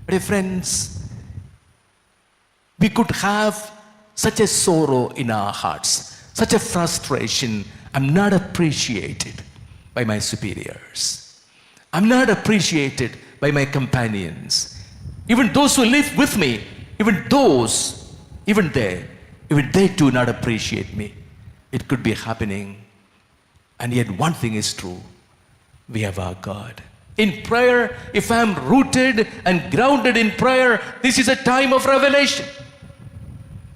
Dear friends, we could have such a sorrow in our hearts, such a frustration. I'm not appreciated by my superiors. I'm not appreciated by my companions. Even those who live with me, even they do not appreciate me. It could be happening. And yet one thing is true. We have our God. In prayer, if I'm rooted and grounded in prayer, this is a time of revelation.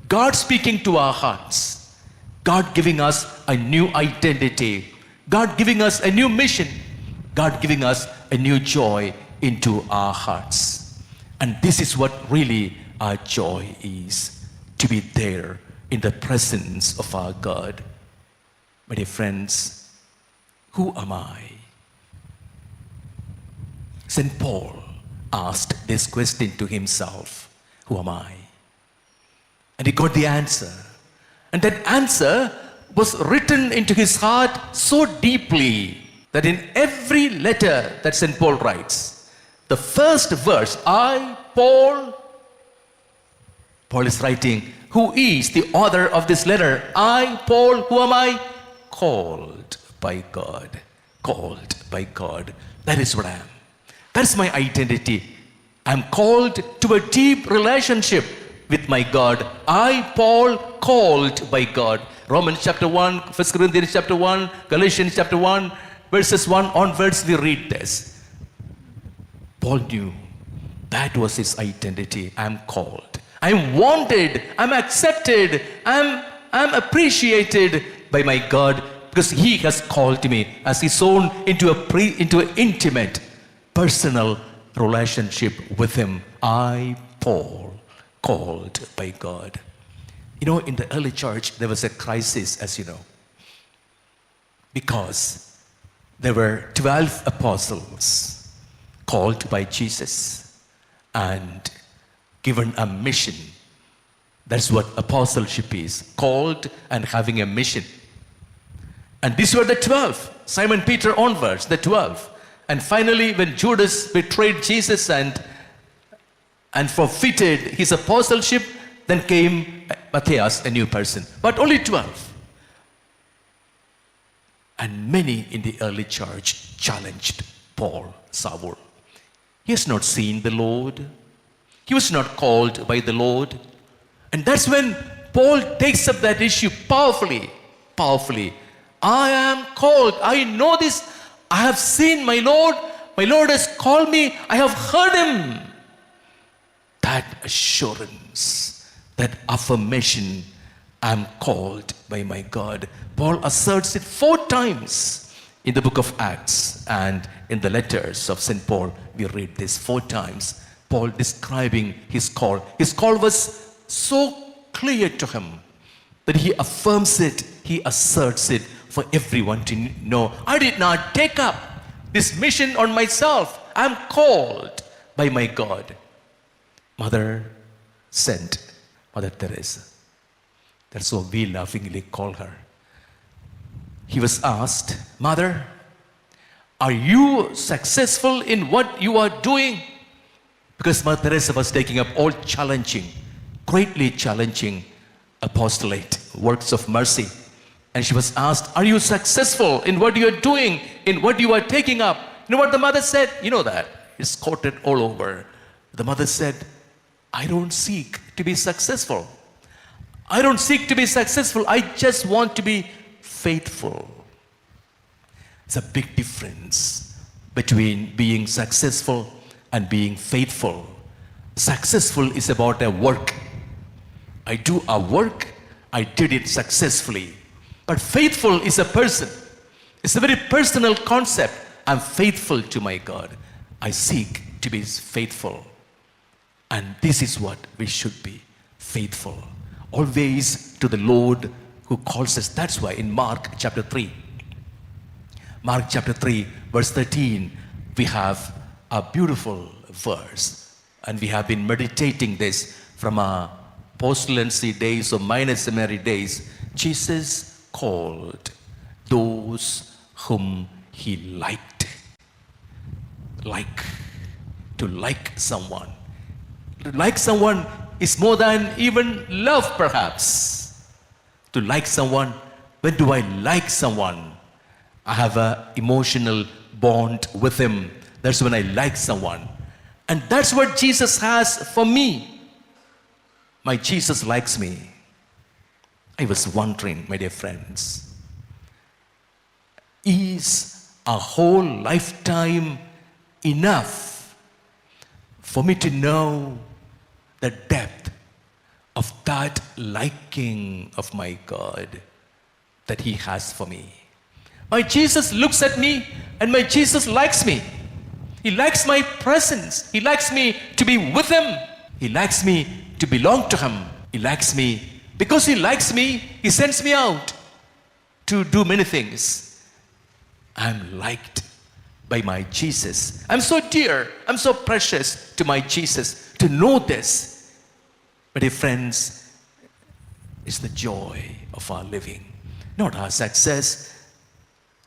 God speaking to our hearts. God giving us a new identity. God giving us a new mission. God giving us a new joy into our hearts. And this is what really our joy is, to be there in the presence of our God. My dear friends, who am I? St. Paul asked this question to himself, who am I? And he got the answer. And that answer was written into his heart so deeply that in every letter that St. Paul writes, the first verse, I, Paul is writing, who is the author of this letter? I, Paul, who am I? Called by God. Called by God. That is what I am. That's my identity. I'm called to a deep relationship with my God. I, Paul, called by God. Romans chapter 1, 1 Corinthians chapter 1, Galatians chapter 1, verses 1 onwards, we read this. Paul knew that was his identity. I'm called. I'm wanted. I'm accepted. I'm appreciated by my God because He has called me as His own into an intimate, personal relationship with Him. I, Paul, called by God. You know, in the early church, there was a crisis, as you know, because there were 12 apostles called by Jesus and given a mission. That's what apostleship is, called and having a mission. And these were the 12, Simon Peter onwards, the 12. And finally, when Judas betrayed Jesus and forfeited his apostleship, then came Matthias, a new person. But only 12. And many in the early church challenged Paul, Saul. He has not seen the Lord. He was not called by the Lord. And that's when Paul takes up that issue powerfully. I am called. I know this. I have seen my Lord. My Lord has called me. I have heard Him. That assurance, that affirmation, I am called by my God. Paul asserts it 4 times in the book of Acts, and in the letters of St. Paul, we read this 4 times. Paul describing his call. His call was so clear to him that he affirms it, he asserts it for everyone to know. I did not take up this mission on myself. I'm called by my God. Mother sent Mother Teresa. That's what we lovingly call her. He was asked, Mother, are you successful in what you are doing? Because Mother Teresa was taking up all challenging, greatly challenging apostolate, works of mercy. And she was asked, are you successful in what you are doing, in what you are taking up? You know what the mother said? You know that. It's quoted all over. The mother said, I don't seek to be successful. I don't seek to be successful. I just want to be faithful. It's a big difference between being successful and being faithful. Successful is about a work. I do a work, I did it successfully. But faithful is a person. It's a very personal concept. I'm faithful to my God. I seek to be faithful. And this is what we should be, faithful. Always to the Lord who calls us. That's why in Mark chapter 3, verse 13, we have a beautiful verse. And we have been meditating this from our postulancy days or minor seminary days. Jesus called those whom He liked. To like someone. To like someone is more than even love, perhaps. To like someone, when do I like someone? I have an emotional bond with him. That's when I like someone. And that's what Jesus has for me. My Jesus likes me. I was wondering, my dear friends, is a whole lifetime enough for me to know the depth of that liking of my God that he has for me? My Jesus looks at me and my Jesus likes me. He likes my presence. He likes me to be with him. He likes me to belong to him. He likes me. Because he likes me, he sends me out to do many things. I'm liked by my Jesus. I'm so dear. I'm so precious to my Jesus. To know this, my dear friends, is the joy of our living. Not our success.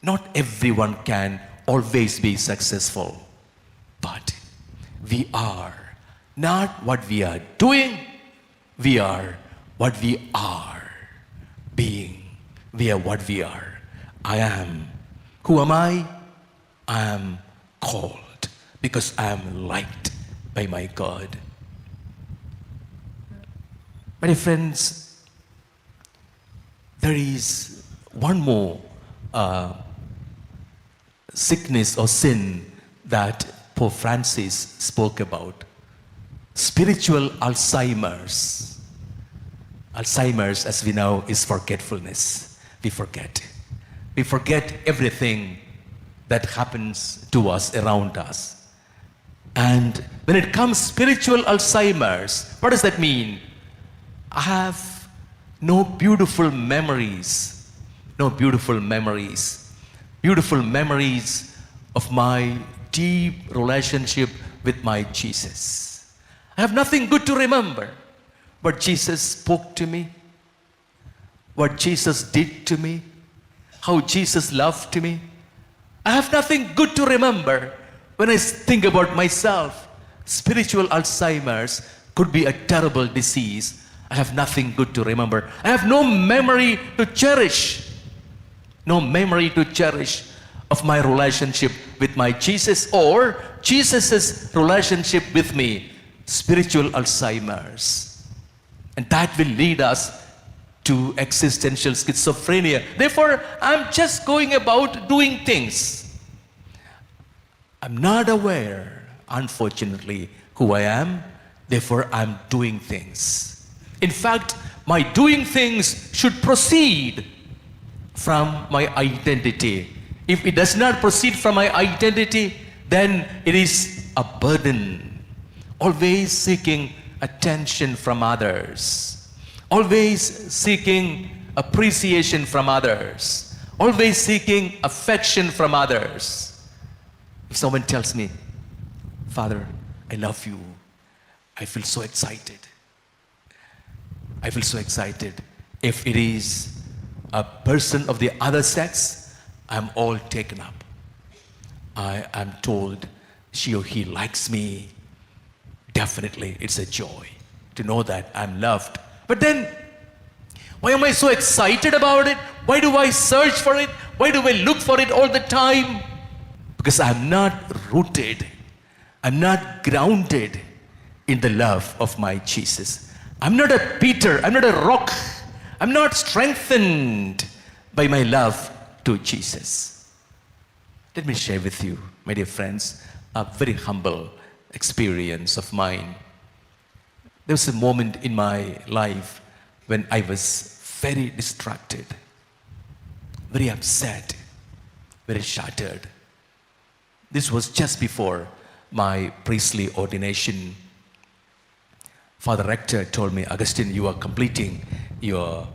Not everyone can always be successful. But we are not what we are doing. We are what we are being. We are what we are. I am. Who am I? I am called because I am liked by my God. My dear friends, there is one more sickness or sin that Pope Francis spoke about. Spiritual Alzheimer's. Alzheimer's, as we know, is forgetfulness. We forget. We forget everything that happens to us, around us. And when it comes spiritual Alzheimer's, what does that mean? I have no beautiful memories. No beautiful memories. Beautiful memories of my deep relationship with my Jesus. I have nothing good to remember. What Jesus spoke to me, what Jesus did to me, how Jesus loved me. I have nothing good to remember when I think about myself. Spiritual Alzheimer's could be a terrible disease. I have nothing good to remember. I have no memory to cherish. No memory to cherish of my relationship with my Jesus or Jesus' relationship with me. Spiritual Alzheimer's. And that will lead us to existential schizophrenia. Therefore, I'm just going about doing things. I'm not aware, unfortunately, who I am. Therefore, I'm doing things. In fact, my doing things should proceed from my identity. If it does not proceed from my identity, then it is a burden. Always seeking attention from others. Always seeking appreciation from others. Always seeking affection from others. If someone tells me, Father, I love you, I feel so excited. I feel so excited. If it is a person of the other sex, I'm all taken up. I am told she or he likes me. Definitely, it's a joy to know that I'm loved. But then, why am I so excited about it? Why do I search for it? Why do I look for it all the time? Because I'm not rooted. I'm not grounded in the love of my Jesus. I'm not a Peter. I'm not a rock. I'm not strengthened by my love to Jesus. Let me share with you, my dear friends, a very humble experience of mine. There was a moment in my life when I was very distracted, very upset, very shattered. This was just before my priestly ordination. Father Rector told me, Augustine, you are completing your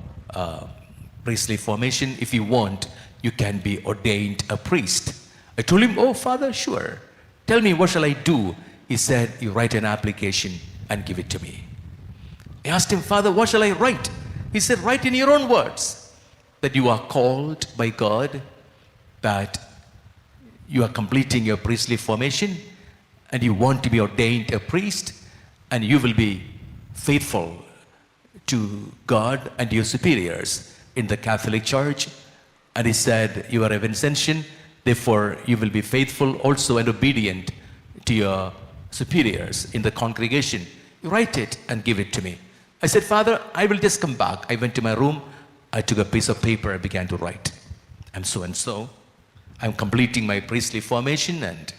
priestly formation. If you want, you can be ordained a priest. I told him, oh, Father, sure. Tell me, what shall I do? He said, you write an application and give it to me. I asked him, Father, what shall I write? He said, write in your own words that you are called by God, that you are completing your priestly formation and you want to be ordained a priest, and you will be faithful to God and your superiors in the Catholic Church. And he said, you are a Vincentian, therefore you will be faithful also and obedient to your superiors in the congregation. You write it and give it to me. I said, Father, I will just come back. I went to my room. I took a piece of paper. I began to write. I'm so and so. I'm completing my priestly formation and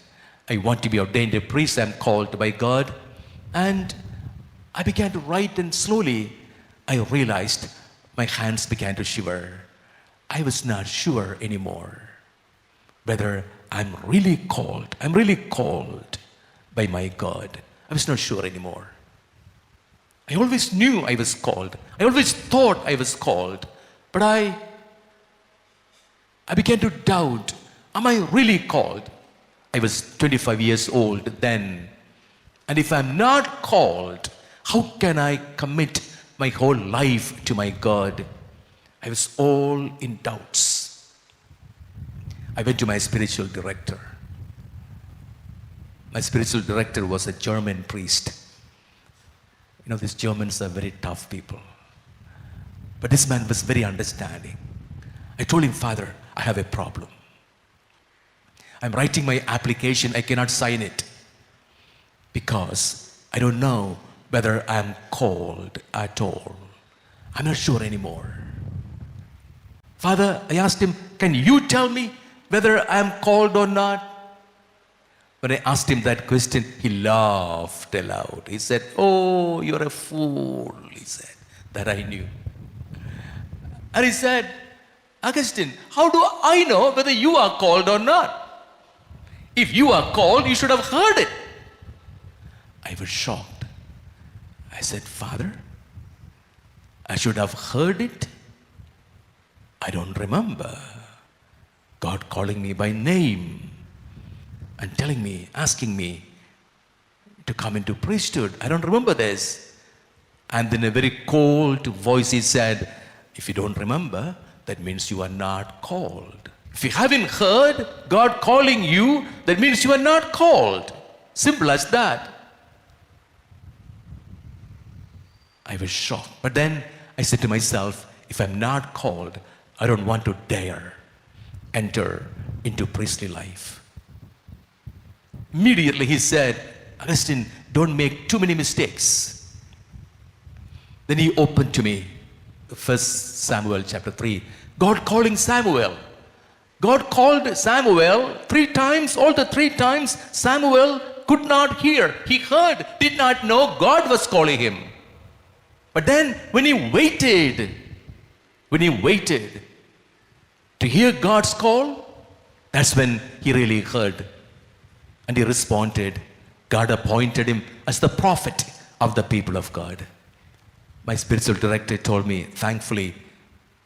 I want to be ordained a priest. I'm called by God. And I began to write, and slowly I realized my hands began to shiver. I was not sure anymore whether I'm really called by my God. I was not sure anymore. I always knew I was called. I always thought I was called. But I began to doubt, am I really called? I was 25 years old then. And if I'm not called, how can I commit my whole life to my God? I was all in doubts. I went to my spiritual director. My spiritual director was a German priest. You know, these Germans are very tough people. But this man was very understanding. I told him, Father, I have a problem. I'm writing my application. I cannot sign it because I don't know whether I'm called at all. I'm not sure anymore. Father, I asked him, can you tell me whether I'm called or not? When I asked him that question, he laughed aloud. He said, oh, you're a fool, he said. That I knew. And he said, Augustine, how do I know whether you are called or not? If you are called, you should have heard it. I was shocked. I said, Father, I should have heard it. I don't remember God calling me by name and telling me, asking me to come into priesthood. I don't remember this. And in a very cold voice he said, if you don't remember, that means you are not called. If you haven't heard God calling you, that means you are not called. Simple as that. I was shocked. But then I said to myself, if I'm not called, I don't want to dare enter into priestly life. Immediately he said, Augustine, don't make too many mistakes. Then he opened to me 1 Samuel chapter 3. God calling Samuel. God called Samuel 3 times. All the 3 times Samuel could not hear. He heard, did not know God was calling him. But then when he waited to hear God's call, that's when he really heard. And he responded. God appointed him as the prophet of the people of God. My spiritual director told me, thankfully,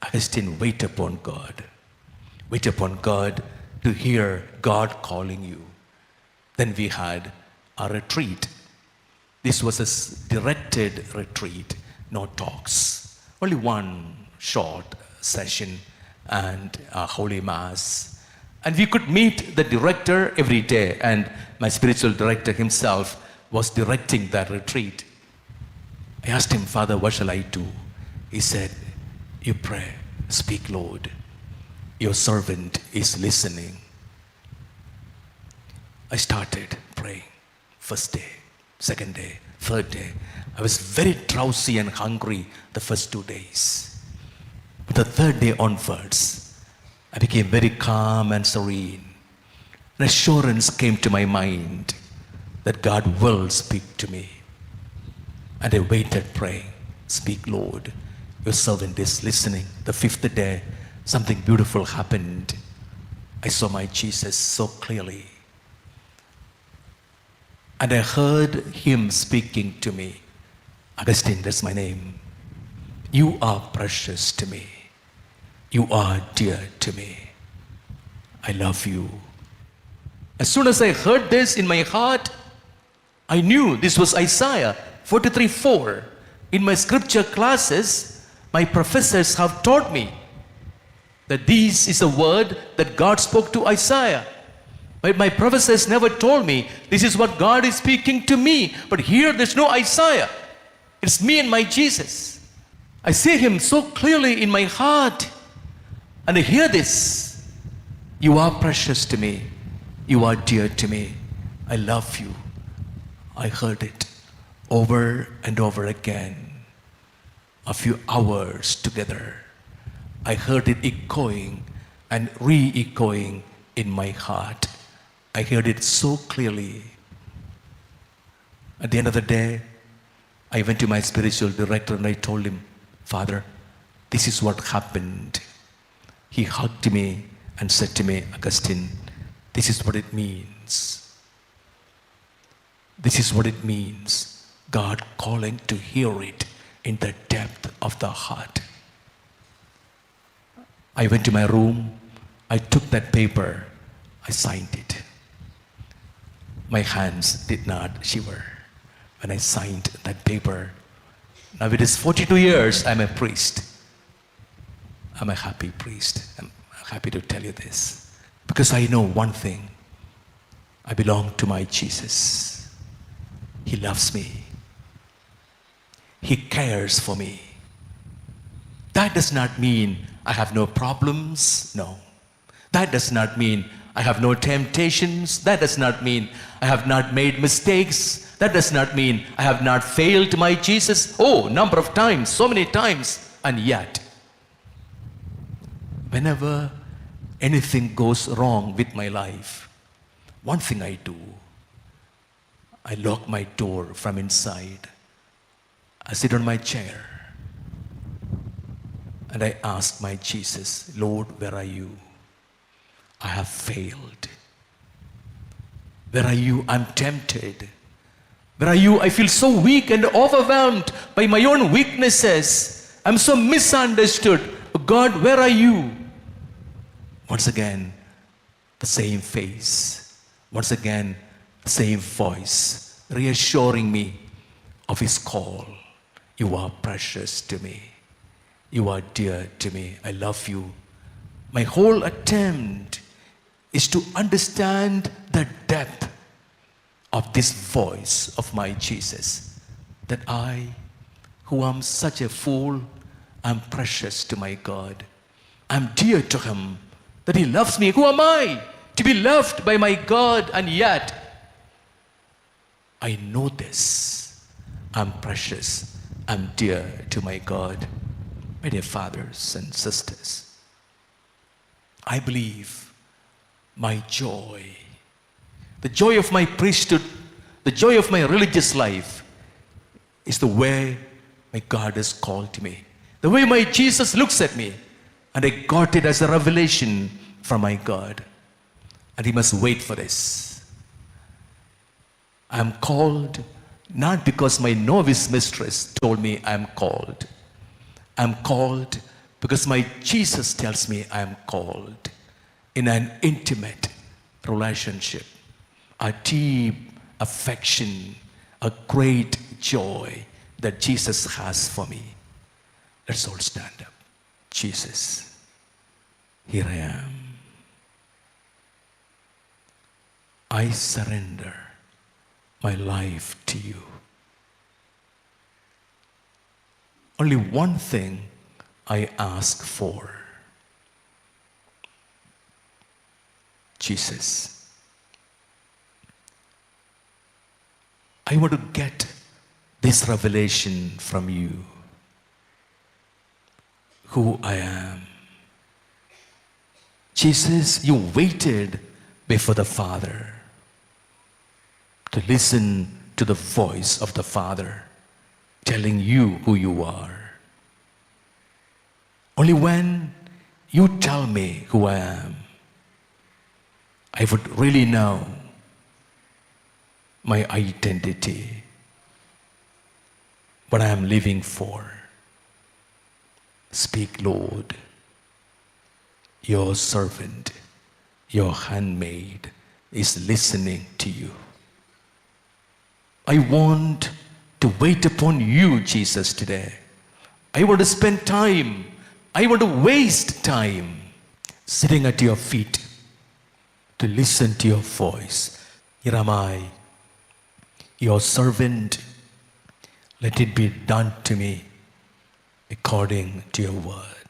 Augustine, wait upon God. Wait upon God to hear God calling you. Then we had a retreat. This was a directed retreat, no talks. Only one short session and a holy mass. And we could meet the director every day, and my spiritual director himself was directing that retreat. I asked him, Father, what shall I do? He said, you pray, speak, Lord. Your servant is listening. I started praying. First day, second day, third day. I was very drowsy and hungry the first 2 days. But the third day onwards, I became very calm and serene. An assurance came to my mind that God will speak to me. And I waited praying, speak, Lord. Your servant is listening. The 5th day, something beautiful happened. I saw my Jesus so clearly. And I heard him speaking to me. Augustine, that's my name. You are precious to me. You are dear to me. I love you. As soon as I heard this in my heart, I knew this was Isaiah 43:4. In my scripture classes, my professors have taught me that this is a word that God spoke to Isaiah. But my professors never told me this is what God is speaking to me. But here there's no Isaiah. It's me and my Jesus. I see him so clearly in my heart. And I hear this. You are precious to me. You are dear to me. I love you. I heard it over and over again. A few hours together. I heard it echoing and re-echoing in my heart. I heard it so clearly. At the end of the day, I went to my spiritual director and I told him, Father, this is what happened. He hugged me and said to me, Augustine, this is what it means. This is what it means. God calling to hear it in the depth of the heart. I went to my room. I took that paper. I signed it. My hands did not shiver when I signed that paper. Now it is 42 years I'm a priest. I'm a happy priest. I'm happy to tell you this. Because I know one thing. I belong to my Jesus. He loves me. He cares for me. That does not mean I have no problems. No. That does not mean I have no temptations. That does not mean I have not made mistakes. That does not mean I have not failed my Jesus. Oh, number of times, so many times. And yet, whenever anything goes wrong with my life, one thing I do, I lock my door from inside. I sit on my chair and I ask my Jesus, Lord, where are you? I have failed. Where are you? I'm tempted. Where are you? I feel so weak and overwhelmed by my own weaknesses. I'm so misunderstood. God, where are you? Once again, the same face. Once again, the same voice, reassuring me of his call. You are precious to me. You are dear to me. I love you. My whole attempt is to understand the depth of this voice of my Jesus. That I, who am such a fool, am precious to my God. I'm dear to him. That he loves me. Who am I to be loved by my God? And yet, I know this. I'm precious. I'm dear to my God. My dear fathers and sisters, I believe my joy, the joy of my priesthood, the joy of my religious life is the way my God has called me. The way my Jesus looks at me. And I got it as a revelation from my God. And he must wait for this. I'm called not because my novice mistress told me I'm called. I'm called because my Jesus tells me I'm called in an intimate relationship, a deep affection, a great joy that Jesus has for me. Let's all stand up. Jesus, here I am. I surrender my life to you. Only one thing I ask for. Jesus, I want to get this revelation from you. Who I am. Jesus, you waited before the Father to listen to the voice of the Father telling you who you are. Only when you tell me who I am, I would really know my identity, what I am living for. Speak, Lord. Your servant, your handmaid is listening to you. I want to wait upon you, Jesus, today. I want to spend time. I want to waste time sitting at your feet to to listen to your voice. Here am I, your servant. Let it be done to me according to your word.